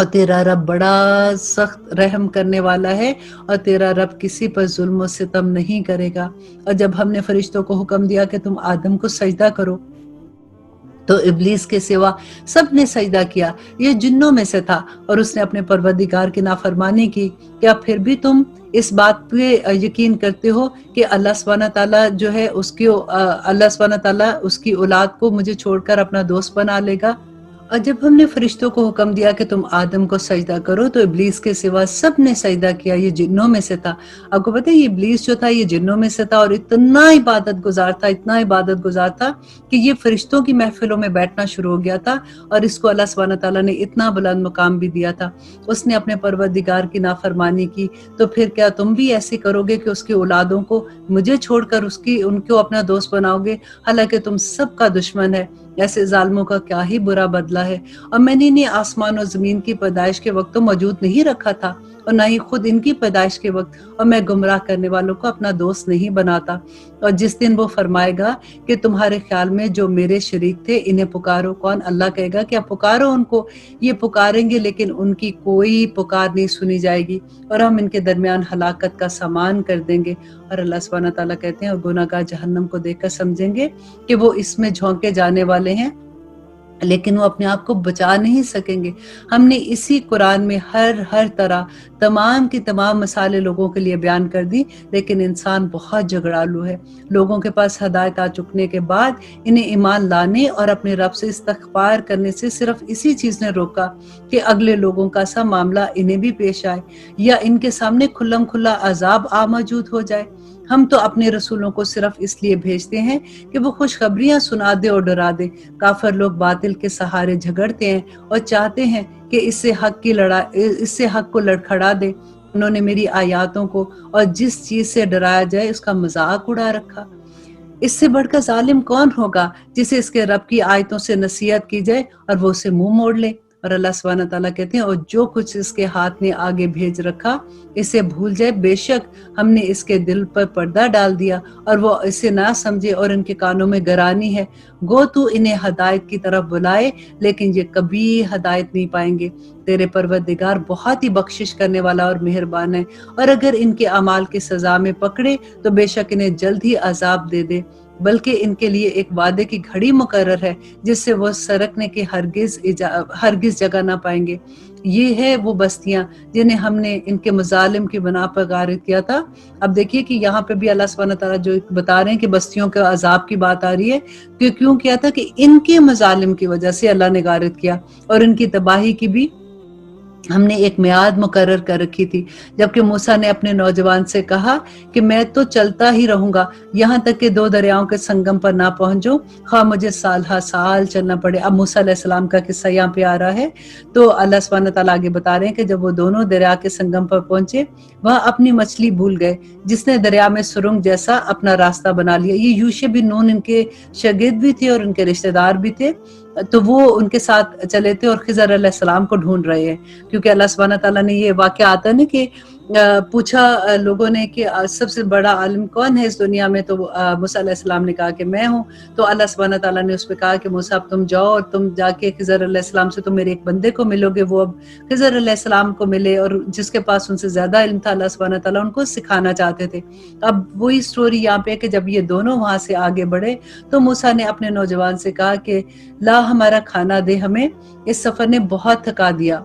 اور تیرا رب بڑا سخت رحم کرنے والا ہے، اور تیرا رب کسی پر ظلم و ستم نہیں کرے گا۔ اور جب ہم نے فرشتوں کو حکم دیا کہ تم آدم کو سجدہ کرو، تو ابلیس کے سوا سب نے سجدہ کیا، یہ جنوں میں سے تھا، اور اس نے اپنے پروردگار کی نافرمانی کی۔ کیا پھر بھی تم اس بات پہ یقین کرتے ہو کہ اللہ سبحانہ تعالیٰ جو ہے اللہ سبحانہ تعالیٰ اس کی اولاد کو مجھے چھوڑ کر اپنا دوست بنا لے گا؟ اور جب ہم نے فرشتوں کو حکم دیا کہ تم آدم کو سجدہ کرو، تو ابلیس کے سوا سب نے سجدہ کیا، یہ جنوں میں سے تھا۔ آپ کو پتہ ہے یہ ابلیس جو تھا یہ جنوں میں سے تھا، اور اتنا عبادت گزار تھا کہ یہ فرشتوں کی محفلوں میں بیٹھنا شروع ہو گیا تھا، اور اس کو اللہ سبحانہ تعالیٰ نے اتنا بلند مقام بھی دیا تھا۔ اس نے اپنے پروردگار کی نافرمانی کی، تو پھر کیا تم بھی ایسے کرو گے کہ اس کی اولادوں کو مجھے چھوڑ کر ان کو اپنا دوست بناؤ گے، حالانکہ تم سب کا دشمن ہے؟ ایسے ظالموں کا کیا ہی برا بدلہ ہے۔ اور میں نے انہیں آسمان و زمین کی پیدائش کے وقت تو موجود نہیں رکھا تھا، اور نہ ہی خود ان کی پیدائش کے وقت، اور میں گمراہ کرنے والوں کو اپنا دوست نہیں بناتا۔ اور جس دن وہ فرمائے گا کہ تمہارے خیال میں جو میرے شریک تھے انہیں پکارو، کون؟ اللہ کہے گا کہ اب پکارو ان کو۔ یہ پکاریں گے لیکن ان کی کوئی پکار نہیں سنی جائے گی، اور ہم ان کے درمیان ہلاکت کا سامان کر دیں گے۔ اور اللہ سبحانہ تعالیٰ کہتے ہیں اور گناہگار جہنم کو دیکھ کر سمجھیں گے کہ وہ اس میں جھونکے جانے والے ہیں، لیکن وہ اپنے آپ کو بچا نہیں سکیں گے۔ ہم نے اسی قرآن میں ہر طرح تمام کی تمام مثالیں لوگوں کے لیے بیان کر دی، لیکن انسان بہت جھگڑالو ہے۔ لوگوں کے پاس ہدایت آ چکنے کے بعد انہیں ایمان لانے اور اپنے رب سے استغفار کرنے سے صرف اسی چیز نے روکا کہ اگلے لوگوں کا سا معاملہ انہیں بھی پیش آئے، یا ان کے سامنے کھلم کھلا عذاب موجود ہو جائے۔ ہم تو اپنے رسولوں کو صرف اس لیے بھیجتے ہیں کہ وہ خوشخبریاں سنا دے اور ڈرا دے۔ کافر لوگ باطل کے سہارے جھگڑتے ہیں اور چاہتے ہیں کہ اس سے حق کو لڑکھڑا دے۔ انہوں نے میری آیاتوں کو اور جس چیز سے ڈرایا جائے اس کا مذاق اڑا رکھا۔ اس سے بڑھ کر ظالم کون ہوگا جسے اس کے رب کی آیتوں سے نصیحت کی جائے اور وہ اسے منہ موڑ لے؟ اور اللہ سبحانہ تعالیٰ کہتے ہیں اور جو کچھ اس کے ہاتھ نے آگے بھیج رکھا اسے بھول جائے، بے شک ہم نے اس کے دل پر پردہ ڈال دیا اور وہ اسے نہ سمجھے اور ان کے کانوں میں گرانی ہے۔ گو تو انہیں ہدایت کی طرف بلائے لیکن یہ کبھی ہدایت نہیں پائیں گے۔ تیرے پروردگار بہت ہی بخشش کرنے والا اور مہربان ہے، اور اگر ان کے اعمال کی سزا میں پکڑے تو بے شک انہیں جلد ہی عذاب دے دے، بلکہ ان کے لیے ایک وعدے کی گھڑی مقرر ہے جس سے وہ سرکنے کی ہرگز جگہ نہ پائیں گے۔ یہ ہے وہ بستیاں جنہیں ہم نے ان کے مظالم کی بنا پر غارت کیا تھا۔ اب دیکھیے کہ یہاں پہ بھی اللہ سبحانہ تعالیٰ جو بتا رہے ہیں کہ بستیوں کے عذاب کی بات آ رہی ہے کہ کیوں کیا تھا، کہ ان کے مظالم کی وجہ سے اللہ نے غارت کیا، اور ان کی تباہی کی بھی ہم نے ایک میعاد مقرر کر رکھی تھی۔ جبکہ موسیٰ نے اپنے نوجوان سے کہا کہ میں تو چلتا ہی رہوں گا یہاں تک کہ دو دریاؤں کے سنگم پر نہ پہنچوں، خواہ مجھے سال ہا سال چلنا پڑے۔ اب موسیٰ علیہ السلام کا قصہ یہاں پہ آ رہا ہے، تو اللہ سبحانہ تعالیٰ آگے بتا رہے ہیں کہ جب وہ دونوں دریا کے سنگم پر پہنچے، وہاں اپنی مچھلی بھول گئے، جس نے دریا میں سرنگ جیسا اپنا راستہ بنا لیا۔ یہ یوشع بن نون ان کے شاگرد بھی تھے اور ان کے رشتہ دار بھی تھے، تو وہ ان کے ساتھ چلے تھے اور خضر علیہ السلام کو ڈھونڈ رہے ہیں، کیونکہ اللہ سبحانہ تعالیٰ نے یہ واقعہ آتا ہے نا کہ پوچھا لوگوں نے کہ سب سے بڑا عالم کون ہے اس دنیا میں، تو موسیٰ علیہ السلام نے کہا کہ میں ہوں۔ تو اللہ سبحانہ تعالیٰ نے اس پہ کہا کہ موسیٰ اب تم جاؤ اور تم جا کے خضر علیہ السلام سے تم میرے ایک بندے کو ملو گے۔ وہ اب خضر علیہ السلام کو ملے اور جس کے پاس ان سے زیادہ علم تھا، اللہ سبحانہ تعالیٰ ان کو سکھانا چاہتے تھے۔ اب وہی سٹوری یہاں پہ کہ جب یہ دونوں وہاں سے آگے بڑھے تو موسیٰ نے اپنے نوجوان سے کہا کہ لا ہمارا کھانا دے ہمیں، اس سفر نے بہت تھکا دیا۔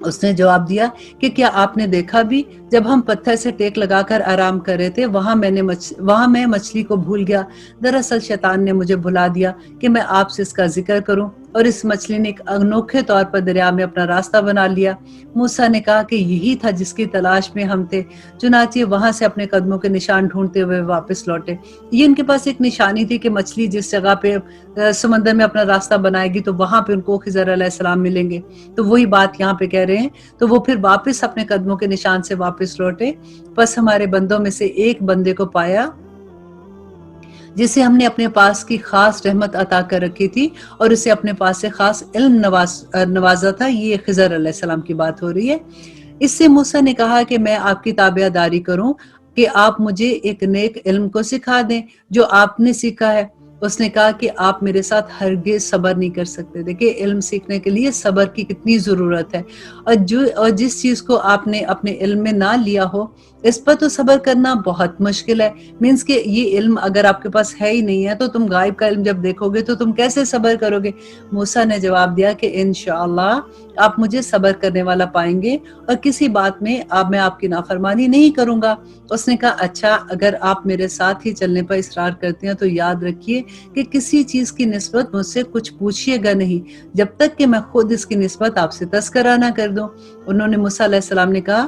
اس نے جواب دیا کہ کیا آپ نے دیکھا بھی جب ہم پتھر سے ٹیک لگا کر آرام کر رہے تھے وہاں میں مچھلی کو بھول گیا۔ دراصل شیطان نے مجھے بھلا دیا کہ میں آپ سے اس کا ذکر کروں، اور اس مچھلی نے ایک انوکھے طور پر دریا میں اپنا راستہ بنا لیا۔ موسیٰ نے کہا کہ یہی تھا جس کی تلاش میں ہم تھے، چنانچہ وہاں سے اپنے قدموں کے نشان ڈھونڈتے ہوئے واپس لوٹے۔ یہ ان کے پاس ایک نشانی تھی کہ مچھلی جس جگہ پہ سمندر میں اپنا راستہ بنائے گی تو وہاں پہ ان کو خضر علیہ السلام ملیں گے۔ تو وہی بات یہاں پہ کہہ رہے ہیں، تو وہ پھر واپس اپنے قدموں کے نشان سے واپس لوٹے۔ پس ہمارے بندوں میں سے ایک بندے کو پایا جسے ہم نے اپنے پاس کی خاص رحمت عطا کر رکھی تھی اور اسے اپنے پاس سے خاص علم نوازا تھا۔ یہ خضر علیہ السلام کی بات ہو رہی ہے۔ اس سے موسیٰ نے کہا کہ میں آپ کی تابع داری کروں کہ آپ مجھے ایک نیک علم کو سکھا دیں جو آپ نے سیکھا ہے۔ اس نے کہا کہ آپ میرے ساتھ ہرگز صبر نہیں کر سکتے۔ دیکھیں علم سیکھنے کے لیے صبر کی کتنی ضرورت ہے، اور جس چیز کو آپ نے اپنے علم میں نہ لیا ہو اس پر تو صبر کرنا بہت مشکل ہے۔ مینس کہ یہ علم اگر آپ کے پاس ہے ہی نہیں ہے تو تم غائب کا علم جب دیکھو گے تو تم کیسے صبر کرو گے؟ موسیٰ نے جواب دیا کہ انشاءاللہ آپ مجھے صبر کرنے والا پائیں گے اور کسی بات میں میں آپ کی نافرمانی نہیں کروں گا۔ اس نے کہا اچھا اگر آپ میرے ساتھ ہی چلنے پر اصرار کرتے ہیں تو یاد رکھیے کہ کسی چیز کی نسبت مجھ سے کچھ پوچھیے گا نہیں جب تک کہ میں خود اس کی نسبت آپ سے تذکرہ نہ کر دوں۔ انہوں نے موسیٰ علیہ السلام نے کہا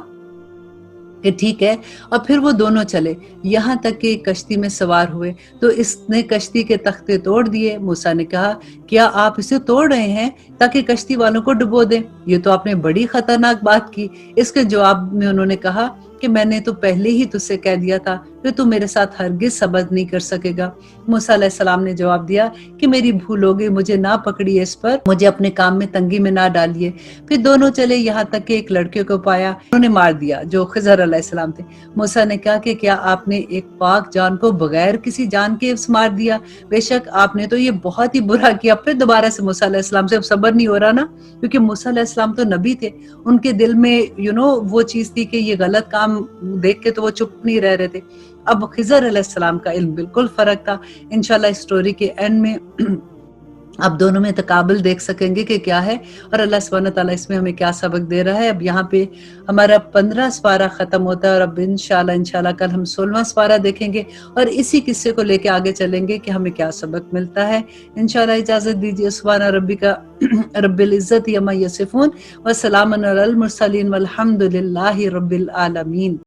کہ ٹھیک ہے، اور پھر وہ دونوں چلے یہاں تک کہ کشتی میں سوار ہوئے تو اس نے کشتی کے تختے توڑ دیے۔ موسیٰ نے کہا کیا آپ اسے توڑ رہے ہیں تاکہ کشتی والوں کو ڈبو دیں؟ یہ تو آپ نے بڑی خطرناک بات کی۔ اس کے جواب میں انہوں نے کہا کہ میں نے تو پہلے ہی تجھ سے کہہ دیا تھا کہ تو میرے ساتھ ہرگز صبر نہیں کر سکے گا۔ موسیٰ علیہ السلام نے جواب دیا کہ میری بھول ہو گئی، مجھے نہ پکڑیے، اس پر مجھے اپنے کام میں تنگی میں نہ ڈالیے۔ پھر دونوں چلے یہاں تک کہ ایک لڑکے کو پایا، انہوں نے مار دیا جو خضر علیہ السلام تھے۔ موسیٰ نے کہا کہ کیا آپ نے ایک پاک جان کو بغیر کسی جان کے مار دیا؟ بے شک آپ نے تو یہ بہت ہی برا کیا۔ پھر دوبارہ سے موسیٰ علیہ السلام سے اب صبر نہیں ہو رہا نا، کیونکہ موسیٰ علیہ السلام تو نبی تھے، ان کے دل میں وہ چیز تھی کہ یہ غلط کام دیکھ کے تو وہ چپ نہیں رہ رہے تھے۔ اب خضر علیہ السلام کا علم بالکل فرق تھا۔ انشاءاللہ اس سٹوری کے اینڈ میں اب دونوں میں تقابل دیکھ سکیں گے کہ کیا ہے اور اللہ سبحانہ تعالیٰ اس میں ہمیں کیا سبق دے رہا ہے۔ اب یہاں پہ ہمارا 15 سپارہ ختم ہوتا ہے اور اب انشاءاللہ کل ہم 16واں سپارہ دیکھیں گے اور اسی قصے کو لے کے آگے چلیں گے کہ ہمیں کیا سبق ملتا ہے۔ انشاءاللہ اجازت دیجیے، سبحان ربک رب العزت عما یصفون وسلام علی المرسلین والحمد للہ رب العالمین۔